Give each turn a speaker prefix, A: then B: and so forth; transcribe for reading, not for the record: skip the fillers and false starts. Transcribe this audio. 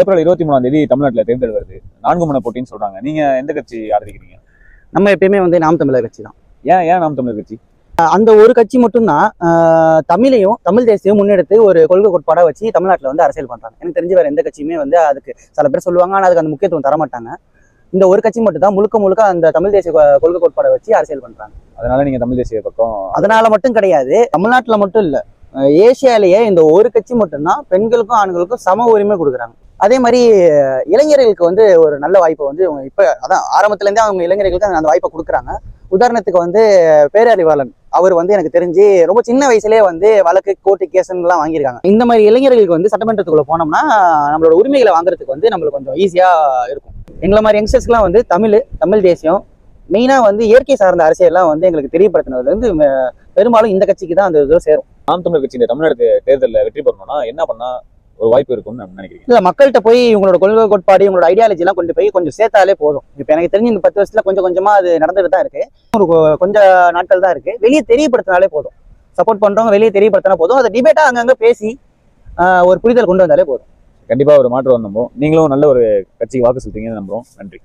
A: April 23 தமிழ்நாட்டில் தேர்தல் வருது. 4 முனை போட்டின்னு சொல்றாங்க. நீங்க எந்த கட்சி ஆதரிக்கிறீங்க?
B: நம்ம எப்பயுமே வந்து நாம் தமிழர் கட்சி தான்.
A: ஏன் நாம் தமிழர் கட்சி?
B: அந்த ஒரு கட்சி மட்டும்தான் தமிழையும் தமிழ் தேசியம் முன்னெடுத்து ஒரு கொள்கை கோட்பாடா வச்சு தமிழ்நாட்டில் வந்து அரசியல் பண்றாங்க. எனக்கு தெரிஞ்சு வேற எந்த கட்சியுமே வந்து அதுக்கு சில பேர் சொல்லுவாங்க, ஆனால் அதுக்கு அந்த முக்கியத்துவம் தரமாட்டாங்க. இந்த ஒரு கட்சி மட்டும் தான் முழுக்க அந்த தமிழ் தேசிய கொள்கை கோட்பாடை வச்சு அரசியல் பண்றாங்க.
A: அதனால நீங்க தமிழ் தேசிய பக்கம்?
B: அதனால மட்டும் கிடையாது, தமிழ்நாட்டுல மட்டும் இல்ல, ஏசியாலேயே இந்த ஒரு கட்சி மட்டும்தான் பெண்களுக்கும் ஆண்களுக்கும் சம உரிமை கொடுக்குறாங்க. அதே மாதிரி இளைஞர்களுக்கு வந்து ஒரு நல்ல வாய்ப்பை வந்து இப்ப அதான் ஆரம்பத்துல இருந்தே அவங்க இளைஞர்களுக்கு அந்த வாய்ப்பை கொடுக்குறாங்க. உதாரணத்துக்கு வந்து பேரறிவாளன் அவர் வந்து எனக்கு தெரிஞ்சு ரொம்ப சின்ன வயசுலேயே வந்து வழக்கு கோர்ட்டு கேஸ்லாம் வாங்கியிருக்காங்க. இந்த மாதிரி இளைஞர்களுக்கு வந்து சட்டமன்றத்துக்குள்ள போனோம்னா நம்மளோட உரிமைகளை வாங்குறதுக்கு வந்து நம்மளுக்கு கொஞ்சம் ஈஸியா இருக்கும். எங்களை மாதிரி யங்ஸ்டர்ஸ்க்குலாம் வந்து தமிழ் தேசியம் மெயினாக வந்து இயற்கை சார்ந்த அரசியல்லாம் வந்து எங்களுக்கு தெரியப்படுத்தினதுல இருந்து பெரும்பாலும் இந்த கட்சிக்கு தான் அந்த இதில் சேரும்.
A: நாம் தமிழர் கட்சி இந்த தமிழ்நாடு தேர்தலில் வெற்றி பெறணும்னா என்ன பண்ணா ஒரு வாய்ப்பு இருக்கும்னு நினைக்கிறீங்க?
B: இல்லை, மக்கள்கிட்ட போய் இவங்களோட கொள்கை கோட்பாடு இவங்களோட ஐடியாலஜி எல்லாம் கொண்டு போய் கொஞ்சம் சேர்த்தாலே போதும். இப்போ எனக்கு தெரிஞ்சு இந்த 10 வருஷத்துல கொஞ்சமா அது நடந்துட்டு தான் இருக்கு. கொஞ்சம் நாட்கள் தான் இருக்கு. வெளியே தெரியப்படுத்தினாலே போதும். சப்போர்ட் பண்றவங்க வெளியே தெரியப்படுத்தினா போதும். அதை டிபேட்டா அங்கங்க பேசி ஒரு புரிதல் கொண்டு வந்தாலே போதும்.
A: கண்டிப்பா ஒரு மாற்றம் நம்புவோம். நீங்களும் நல்ல ஒரு கட்சிக்கு வாக்கு செலுத்தீங்கன்னு நம்புறோம். நன்றி.